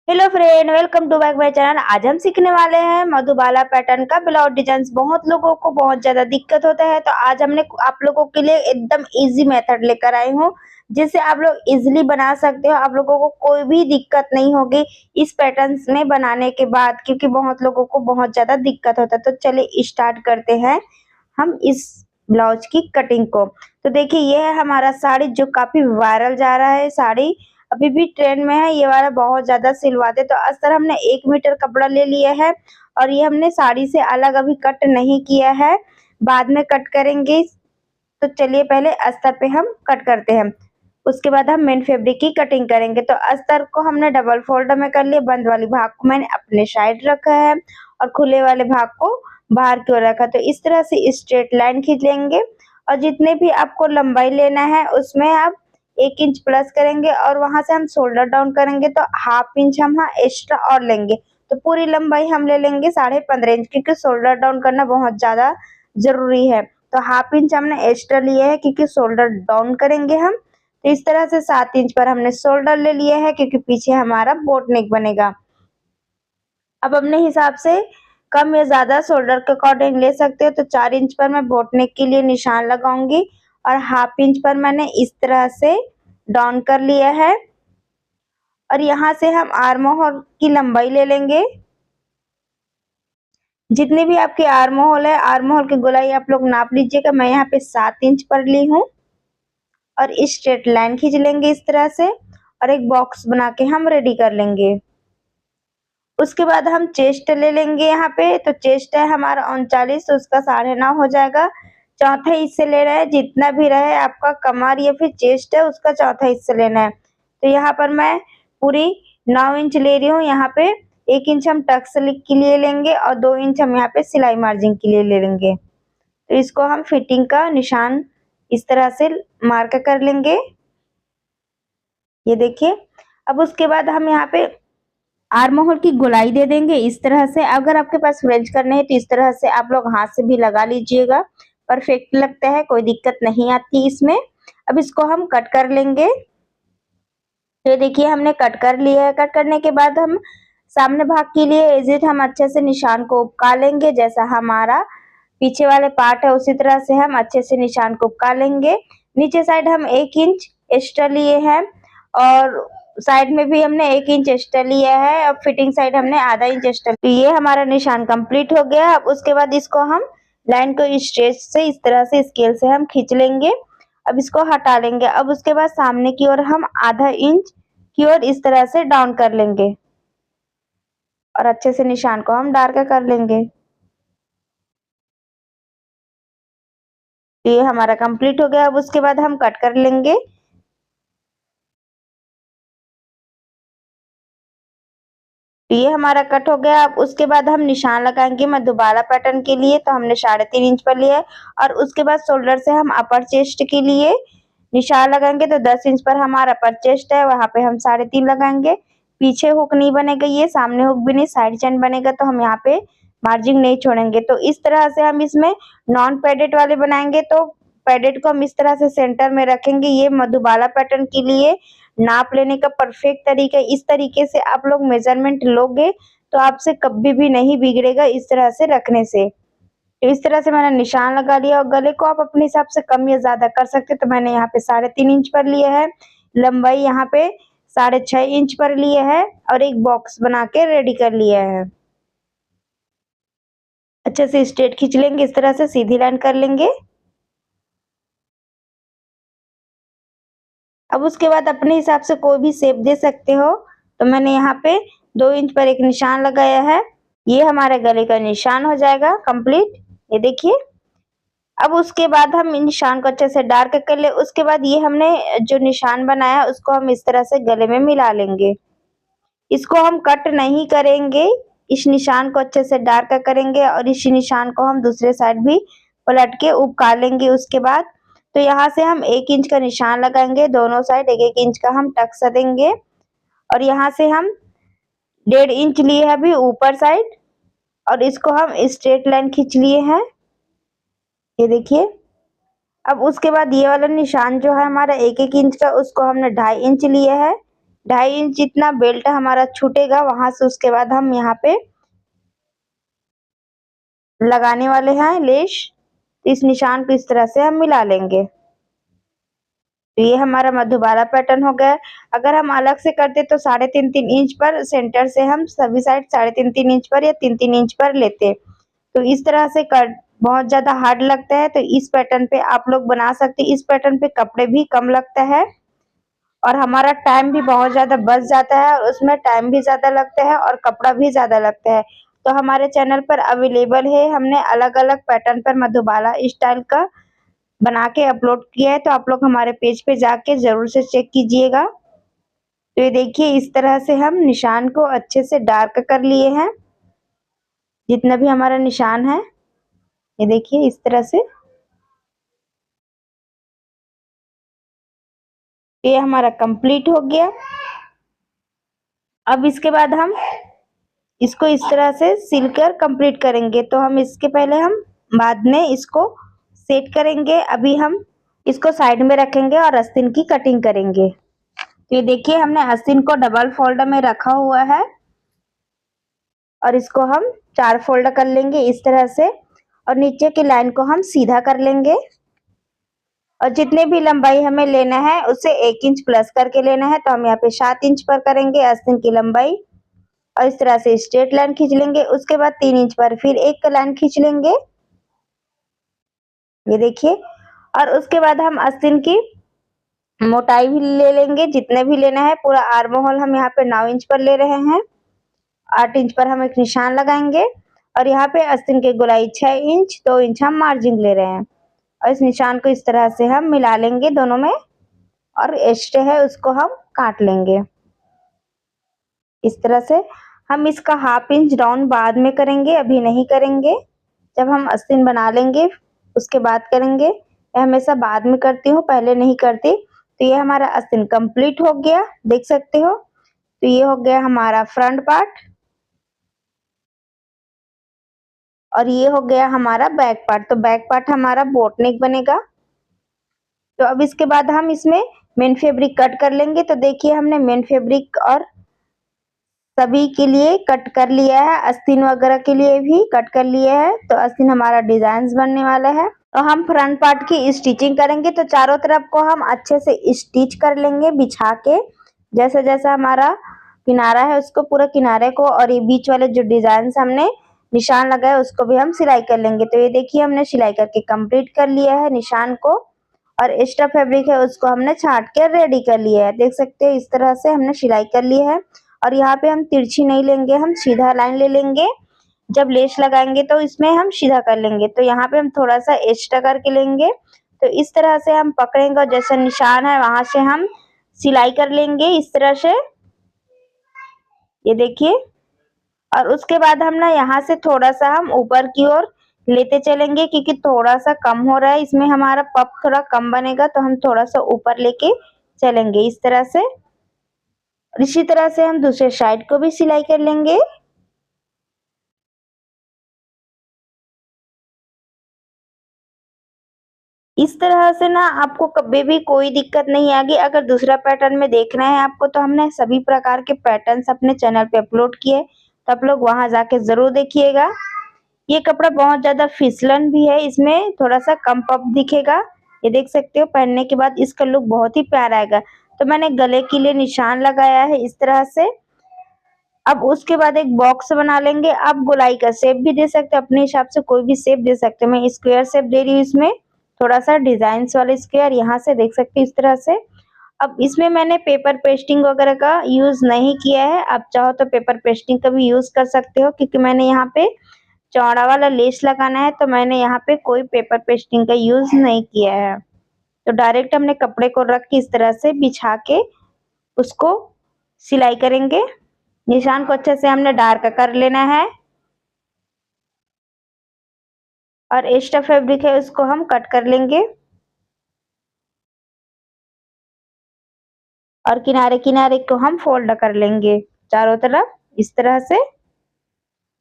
Hello friend, welcome to back my channel. आज हम सीखने वाले हैं मधुबाला पैटर्न का ब्लाउज डिजाइन। बहुत लोगों को बहुत ज्यादा दिक्कत होता है, तो आज हमने आप लोगों के लिए एकदम इजी मेथड लेकर आई हूँ जिससे आप लोग इजीली बना सकते हो। आप लोगों को कोई भी दिक्कत नहीं होगी इस पैटर्न में बनाने के बाद, क्योंकि बहुत लोगों को बहुत ज्यादा दिक्कत होता है। तो चलिए स्टार्ट करते हैं हम इस ब्लाउज की कटिंग को। तो देखिए, ये है हमारा साड़ी जो काफी वायरल जा रहा है। साड़ी अभी भी ट्रेंड में है, ये वाला बहुत ज्यादा सिलवाते। तो अस्तर हमने 1 मीटर कपड़ा ले लिया है और ये हमने साड़ी से अलग अभी कट नहीं किया है, बाद में कट करेंगे। तो चलिए पहले अस्तर पे हम कट करते हैं, उसके बाद हम मेन फैब्रिक की कटिंग करेंगे। तो अस्तर को हमने डबल फोल्ड में कर लिया। बंद वाली भाग को मैंने अपने साइड रखा है और खुले वाले भाग को बाहर की ओर रखा। तो इस तरह से स्ट्रेट लाइन खींच लेंगे और जितने भी आपको लंबाई लेना है उसमें आप 1 इंच प्लस करेंगे और वहां से हम शोल्डर डाउन करेंगे तो हाफ इंच हम एक्स्ट्रा और लेंगे। तो पूरी लंबाई हम ले लेंगे 15.5 इंच, क्योंकि शोल्डर डाउन करना बहुत ज्यादा जरूरी है। तो हाफ इंच हमने एक्स्ट्रा लिया है क्योंकि शोल्डर डाउन करेंगे हम। तो इस तरह से 7 इंच पर हमने शोल्डर ले लिया है, क्योंकि पीछे हमारा बोट नेक बनेगा। अब अपने हिसाब से कम या ज्यादा शोल्डर के अकॉर्डिंग ले सकते हो। तो 4 इंच पर मैं बोट नेक के लिए निशान लगाऊंगी और हाफ इंच पर मैंने इस तरह से डाउन कर लिया है। और यहाँ से हम आर्म होल की लंबाई ले लेंगे। जितनी भी आपकी आर्म होल है, आर्म होल की गोलाई आप लोग नाप लीजिएगा। मैं यहाँ पे 7 इंच पर ली हूँ और इस स्ट्रेट लाइन खींच लेंगे इस तरह से और एक बॉक्स बना के हम रेडी कर लेंगे। उसके बाद हम चेस्ट ले लेंगे। यहाँ पे तो चेस्ट है हमारा 39, तो उसका 9.5 हो जाएगा। चौथा हिस्से ले रहे हैं, जितना भी रहे आपका कमर या फिर चेस्ट है उसका चौथा हिस्सा लेना है। तो यहाँ पर मैं पूरी 9 इंच ले रही हूँ। यहाँ पे 1 इंच हम टक्स के लिए लेंगे और 2 इंच हम यहाँ पे सिलाई मार्जिन के लिए ले लेंगे। तो इसको हम फिटिंग का निशान इस तरह से मार्क कर लेंगे, ये देखिए। अब उसके बाद हम यहाँ पे आर्म होल की गोलाई दे देंगे इस तरह से। अगर आपके पास फ्रेंच करने हैं तो इस तरह से आप लोग हाथ से भी लगा लीजिएगा, परफेक्ट लगता है, कोई दिक्कत नहीं आती इसमें। अब इसको हम कट कर लेंगे। तो देखिए हमने कट कर लिया है। कट करने के बाद हम सामने भाग के लिए एजिट हम अच्छे से निशान को उपका लेंगे। जैसा हमारा पीछे वाले पार्ट है उसी तरह से हम अच्छे से निशान को उपका लेंगे। नीचे साइड हम 1 इंच एक्स्ट्रा लिए हैं और साइड में भी हमने 1 इंच एक्स्ट्रा लिया है। अब फिटिंग साइड हमने आधा इंच एक्स्ट्रा। तो ये हमारा निशान कंप्लीट हो गया। अब उसके बाद इसको हम लाइन को स्ट्रेच से इस तरह से स्केल से हम खींच लेंगे। अब इसको हटा लेंगे। अब उसके बाद सामने की ओर हम आधा इंच की ओर इस तरह से डाउन कर लेंगे और अच्छे से निशान को हम डार्क कर लेंगे। ये हमारा कंप्लीट हो गया। अब उसके बाद हम कट कर लेंगे। ये हमारा कट हो गया। अब उसके बाद हम निशान लगाएंगे मधुबाला पैटर्न के लिए। तो हमने 3.5 इंच पर लिया है और उसके बाद शोल्डर से हम अपर चेस्ट के लिए निशान लगाएंगे। तो 10 इंच पर हमारा अपर चेस्ट है, वहां पे हम 3.5 लगाएंगे। पीछे हुक नहीं बनेगा, ये सामने हुक भी नहीं, साइड चेन बनेगा। तो हम यहाँ पे मार्जिन नहीं छोड़ेंगे। तो इस तरह से हम इसमें नॉन पैडेड वाले बनाएंगे। तो पैडेड को हम इस तरह से सेंटर में रखेंगे। ये मधुबाला पैटर्न के लिए नाप लेने का परफेक्ट तरीका है। इस तरीके से आप लोग मेजरमेंट लोगे तो आपसे कभी भी नहीं बिगड़ेगा इस तरह से रखने से। तो इस तरह से मैंने निशान लगा लिया और गले को आप अपने हिसाब से कम या ज्यादा कर सकते। तो मैंने यहाँ पे 3.5 इंच पर लिया है, लंबाई यहाँ पे 6.5 इंच पर लिया है और एक बॉक्स बना के रेडी कर लिया है। अच्छे से स्ट्रेट खींच लेंगे, इस तरह से सीधी लाइन कर लेंगे। अब उसके बाद अपने हिसाब से कोई भी शेप दे सकते हो। तो मैंने यहाँ पे 2 इंच पर एक निशान लगाया है। ये हमारे गले का निशान हो जाएगा कंप्लीट, ये देखिए। अब उसके बाद हम निशान को अच्छे से डार्क कर ले। उसके बाद ये हमने जो निशान बनाया है उसको हम इस तरह से गले में मिला लेंगे। इसको हम कट नहीं करेंगे, इस निशान को अच्छे से डार्क करेंगे और इस निशान को हम दूसरे साइड भी पलट के उपका लेंगे। उसके बाद तो यहाँ से हम 1 इंच का निशान लगाएंगे, दोनों साइड 1-1 इंच का हम टक्स देंगे और यहाँ से हम 1.5 इंच लिए है अभी ऊपर साइड और इसको हम स्ट्रेट लाइन खींच लिए हैं, ये देखिए। अब उसके बाद ये वाला निशान जो है हमारा 1-1 इंच का, उसको हमने 2.5 इंच लिया है। 2.5 इंच जितना बेल्ट हमारा छूटेगा वहां से उसके बाद हम यहाँ पे लगाने वाले हैं लेस। इस निशान को इस तरह से हम मिला लेंगे। तो ये हमारा मधुबाला पैटर्न हो गया। अगर हम अलग से करते तो 3.5-3 इंच पर सेंटर से हम सभी साइड 3.5-3 इंच पर या 3-3 इंच पर लेते। तो इस तरह से कर बहुत ज्यादा हार्ड लगता है, तो इस पैटर्न पे आप लोग बना सकते। इस पैटर्न पे कपड़े भी कम लगता है और हमारा टाइम भी बहुत ज्यादा बच जाता है, और उसमें टाइम भी ज्यादा लगता है और कपड़ा भी ज्यादा लगता है। तो हमारे चैनल पर अवेलेबल है, हमने अलग अलग पैटर्न पर मधुबाला स्टाइल का बना के अपलोड किया है, तो आप लोग हमारे पेज पे जाके जरूर से चेक कीजिएगा। तो ये देखिए इस तरह से हम निशान को अच्छे से डार्क कर लिए हैं, जितना भी हमारा निशान है। ये देखिए इस तरह से ये हमारा कंप्लीट हो गया। अब इसके बाद हम इसको इस तरह से सिलकर कंप्लीट करेंगे। तो हम इसके पहले हम बाद में इसको सेट करेंगे। अभी हम इसको साइड में रखेंगे और आस्तीन की कटिंग करेंगे। तो ये देखिए हमने आस्तीन को डबल फोल्ड में रखा हुआ है और इसको हम 4 फोल्ड कर लेंगे इस तरह से, और नीचे की लाइन को हम सीधा कर लेंगे। और जितने भी लंबाई हमें लेना है उसे 1 इंच प्लस करके लेना है। तो हम यहाँ पे 7 इंच पर करेंगे आस्तीन की लंबाई, और इस तरह से स्ट्रेट लाइन खींच लेंगे। उसके बाद 3 इंच पर फिर एक लाइन खींच लेंगे, ये देखिए। और उसके बाद हम आस्तीन की मोटाई भी ले लेंगे, जितने भी लेना है। पूरा आर्म होल हम यहाँ पे 9 इंच पर ले रहे हैं। 8 इंच पर हम एक निशान लगाएंगे और यहाँ पे आस्तीन की गोलाई 6 इंच 2 इंच हम मार्जिन ले रहे हैं, और इस निशान को इस तरह से हम मिला लेंगे दोनों में, और एक्स्ट्रा है उसको हम काट लेंगे इस तरह से। हम इसका 1/2 इंच डाउन बाद में करेंगे, अभी नहीं करेंगे। जब हम आस्तीन बना लेंगे उसके बाद करेंगे। मैं हमेशा बाद में करती हूँ, पहले नहीं करती। तो ये हमारा आस्तीन कंप्लीट हो गया, देख सकते हो। तो ये हो गया हमारा फ्रंट पार्ट और ये हो गया हमारा बैक पार्ट। तो बैक पार्ट हमारा बोट नेक बनेगा। तो अब इसके बाद हम इसमें मेन फैब्रिक कट कर लेंगे। तो देखिए हमने मेन फैब्रिक और सभी के लिए कट कर लिया है, आस्तीन वगैरह के लिए भी कट कर लिया है। तो आस्तीन हमारा डिजाइन बनने वाला है। तो हम फ्रंट पार्ट की स्टिचिंग करेंगे। तो चारों तरफ को हम अच्छे से स्टिच कर लेंगे बिछा के, जैसा जैसा हमारा किनारा है उसको पूरा किनारे को, और ये बीच वाले जो डिजाइन हमने निशान लगाया उसको भी हम सिलाई कर लेंगे। तो ये देखिए हमने सिलाई करके कंप्लीट कर लिया है निशान को, और एक्स्ट्रा फैब्रिक है उसको हमने छाट के रेडी कर लिया है। देख सकते हैं इस तरह से हमने सिलाई कर ली है। और यहाँ पे हम तिरछी नहीं लेंगे, हम सीधा लाइन ले लेंगे। जब लेस लगाएंगे तो इसमें हम सीधा कर लेंगे। तो यहाँ पे हम थोड़ा सा एक्स्ट्रा करके लेंगे। तो इस तरह से हम पकड़ेंगे और जैसा निशान है वहां से हम सिलाई कर लेंगे इस तरह से, ये देखिए। और उसके बाद हम ना यहाँ से थोड़ा सा हम ऊपर की ओर लेते चलेंगे, क्योंकि थोड़ा सा कम हो रहा है इसमें, हमारा पफ थोड़ा कम बनेगा। तो हम थोड़ा सा ऊपर लेके चलेंगे इस तरह से। और इसी तरह से हम दूसरे साइड को भी सिलाई कर लेंगे। इस तरह से ना आपको कभी भी कोई दिक्कत नहीं आएगी। अगर दूसरा पैटर्न में देखना है आपको, तो हमने सभी प्रकार के पैटर्न्स अपने चैनल पे अपलोड किए, तो आप लोग वहां जाके जरूर देखिएगा। ये कपड़ा बहुत ज्यादा फिसलन भी है, इसमें थोड़ा सा कम पफ दिखेगा। ये देख सकते हो, पहनने के बाद इसका लुक बहुत ही प्यारा आएगा। तो मैंने गले के लिए निशान लगाया है इस तरह से। अब उसके बाद एक बॉक्स बना लेंगे। आप गोलाई का शेप भी दे सकते हो, अपने हिसाब से कोई भी शेप दे सकते हो। मैं स्क्वायर शेप दे रही हूँ इसमें, थोड़ा सा डिजाइन वाले स्क्वायर, यहाँ से देख सकते हो इस तरह से। अब इसमें मैंने पेपर पेस्टिंग वगैरह का यूज नहीं किया है। आप चाहो तो पेपर पेस्टिंग का भी यूज कर सकते हो, क्योंकि मैंने यहाँ पे चौड़ा वाला लेस लगाना है, तो मैंने यहाँ पे कोई पेपर पेस्टिंग का यूज नहीं किया है। तो डायरेक्ट हमने कपड़े को रख के इस तरह से बिछा के उसको सिलाई करेंगे। निशान को अच्छे से हमने डार्क कर लेना है, और एक्स्ट्रा फैब्रिक है उसको हम कट कर लेंगे, और किनारे किनारे को हम फोल्ड कर लेंगे चारों तरफ इस तरह से।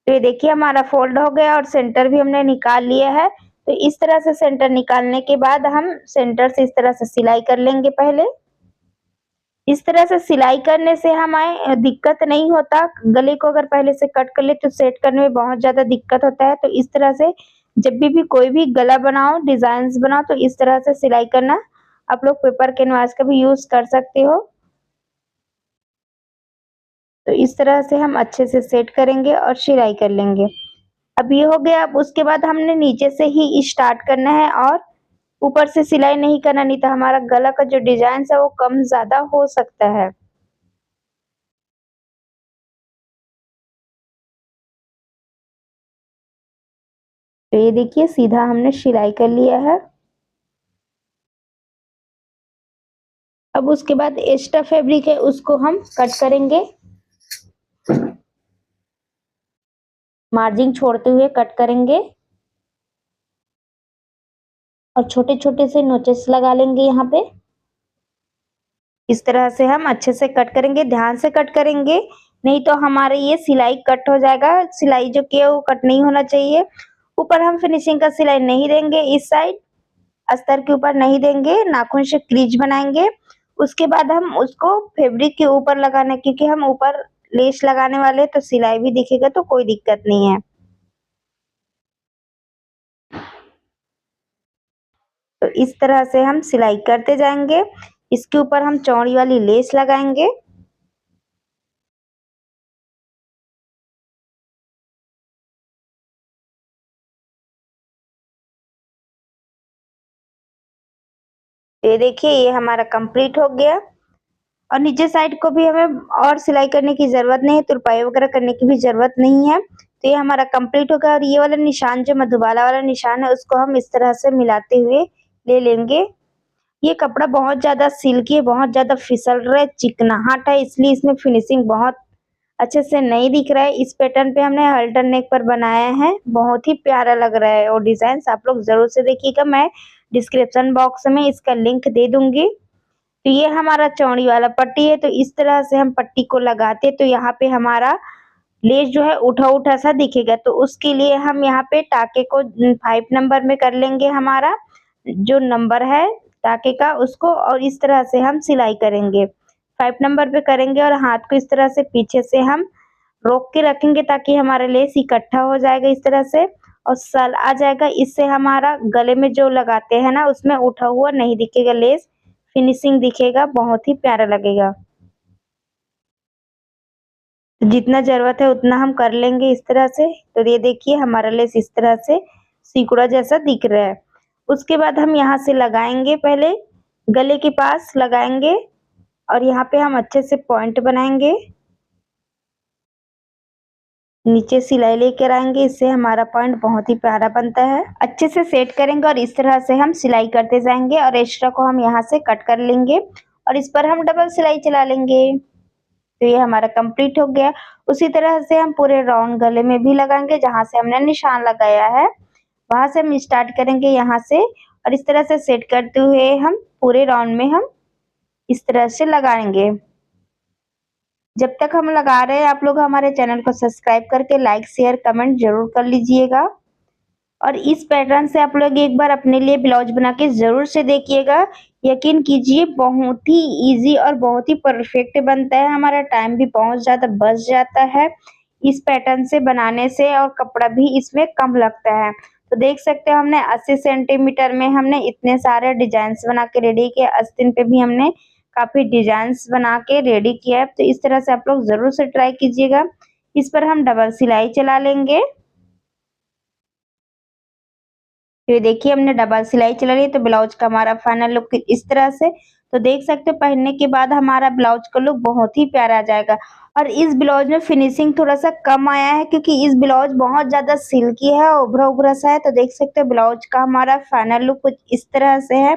तो ये देखिए हमारा फोल्ड हो गया, और सेंटर भी हमने निकाल लिया है। तो इस तरह से सेंटर निकालने के बाद हम सेंटर से इस तरह से सिलाई कर लेंगे पहले। इस तरह से सिलाई करने से हमें दिक्कत नहीं होता। गले को अगर पहले से कट कर ले तो सेट करने में बहुत ज़्यादा दिक्कत होता है। तो इस तरह से जब भी कोई भी गला बनाओ, डिज़ाइन्स बनाओ तो इस तरह से सिलाई करना। आप लोग पेपर कैनवास का भी यूज़ कर सकते हो। तो इस तरह से हम अच्छे से सेट करेंगे और सिलाई कर लेंगे। अब ये हो गया। अब उसके बाद हमने नीचे से ही स्टार्ट करना है और ऊपर से सिलाई नहीं करना, नहीं तो हमारा गला का जो डिज़ाइन है वो कम ज़्यादा हो सकता है। तो ये देखिए सीधा हमने सिलाई कर लिया है। अब उसके बाद एक्स्ट्रा फैब्रिक है उसको हम कट करेंगे। मार्जिन छोड़ते हुए कट करेंगे और छोटे-छोटे से नोचेस लगा लेंगे यहाँ पे। इस तरह से हम अच्छे से कट करेंगे, ध्यान से कट करेंगे, नहीं तो हमारे ये सिलाई कट हो जाएगा। सिलाई जो की है वो कट नहीं होना चाहिए। ऊपर हम फिनिशिंग का सिलाई नहीं देंगे, इस साइड अस्तर के ऊपर नहीं देंगे, नाखून से क्रीज बनाएंगे। उसके बाद हम उसको फैब्रिक के ऊपर लगाना, क्योंकि हम ऊपर लेस लगाने वाले तो सिलाई भी दिखेगा तो कोई दिक्कत नहीं है। तो इस तरह से हम सिलाई करते जाएंगे। इसके ऊपर हम चौड़ी वाली लेस लगाएंगे। ये देखिए ये हमारा कंप्लीट हो गया। और नीचे साइड को भी हमें और सिलाई करने की जरूरत नहीं है, तुरपाई वगैरह करने की भी जरूरत नहीं है। तो ये हमारा कंप्लीट हो गया। और ये वाला निशान जो मधुबाला वाला निशान है उसको हम इस तरह से मिलाते हुए ले लेंगे। ये कपड़ा बहुत ज्यादा सिल्की है, बहुत ज्यादा फिसल रहा है, चिकनाहट है, इसलिए इसमें फिनिशिंग बहुत अच्छे से नहीं दिख रहा है। इस पैटर्न पे हमने हल्टर नेक पर बनाया है, बहुत ही प्यारा लग रहा है। और डिजाइन आप लोग जरूर से देखिएगा, मैं डिस्क्रिप्शन बॉक्स में इसका लिंक दे दूंगी। तो ये हमारा चौड़ी वाला पट्टी है। तो इस तरह से हम पट्टी को लगाते तो यहाँ पे हमारा लेस जो है उठा उठा सा दिखेगा। तो उसके लिए हम यहाँ पे टाके को 5 नंबर में कर लेंगे, हमारा जो नंबर है टाके का उसको, और इस तरह से हम सिलाई करेंगे। 5 नंबर पे करेंगे और हाथ को इस तरह से पीछे से हम रोक के रखेंगे ताकि हमारा लेस इकट्ठा हो जाएगा इस तरह से और सल आ जाएगा। इससे हमारा गले में जो लगाते हैं ना उसमें उठा हुआ नहीं दिखेगा लेस, फिनिशिंग दिखेगा, बहुत ही प्यारा लगेगा। जितना जरूरत है उतना हम कर लेंगे इस तरह से। तो ये देखिए हमारा लेस इस तरह से सिकुड़ा जैसा दिख रहा है। उसके बाद हम यहाँ से लगाएंगे, पहले गले के पास लगाएंगे और यहाँ पे हम अच्छे से पॉइंट बनाएंगे, नीचे सिलाई लेकर आएंगे, इससे हमारा पॉइंट बहुत ही प्यारा बनता है। अच्छे से सेट करेंगे और इस तरह से हम सिलाई करते जाएंगे और एक्स्ट्रा को हम यहाँ से कट कर लेंगे और इस पर हम डबल सिलाई चला लेंगे। तो ये हमारा कंप्लीट हो गया। उसी तरह से हम पूरे राउंड गले में भी लगाएंगे, जहां से हमने निशान लगाया है वहां से हम स्टार्ट करेंगे यहाँ से और इस तरह से सेट करते हुए हम पूरे राउंड में हम इस तरह से लगाएंगे। जब तक हम लगा रहे हैं आप लोग हमारे चैनल को सब्सक्राइब करके लाइक शेयर कमेंट जरूर कर लीजिएगा। और इस पैटर्न से आप लोग एक बार अपने लिए ब्लाउज बना के जरूर से देखिएगा, यकीन कीजिए बहुत ही इजी और बहुत ही परफेक्ट बनता है। हमारा टाइम भी बहुत ज्यादा बच जाता है इस पैटर्न से बनाने से और कपड़ा भी इसमें कम लगता है। तो देख सकते हो हमने 80 सेंटीमीटर में हमने इतने सारे डिजाइन बना के रेडी किए। आस्तीन पे भी हमने काफी डिजाइन्स बना के रेडी किया है। तो इस तरह से आप लोग जरूर से ट्राई कीजिएगा। इस पर हम डबल सिलाई चला लेंगे। तो ये देखिए हमने डबल सिलाई चला ली, तो ब्लाउज का हमारा फाइनल लुक इस तरह से। तो देख सकते हो पहनने के बाद हमारा ब्लाउज का लुक बहुत ही प्यारा आ जाएगा। और इस ब्लाउज में फिनिशिंग थोड़ा सा कम आया है क्योंकि इस ब्लाउज बहुत ज्यादा सिल्की है, उभरा उभरा सा है। तो देख सकते हो ब्लाउज का हमारा फाइनल लुक कुछ इस तरह से है।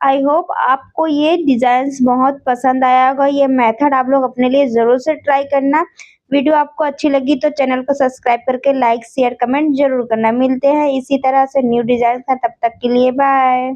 आई होप आपको ये डिजाइन बहुत पसंद आया होगा। ये मेथड आप लोग अपने लिए जरूर से ट्राई करना। वीडियो आपको अच्छी लगी तो चैनल को सब्सक्राइब करके लाइक शेयर कमेंट जरूर करना। मिलते हैं इसी तरह से न्यू डिजाइन का, तब तक के लिए बाय।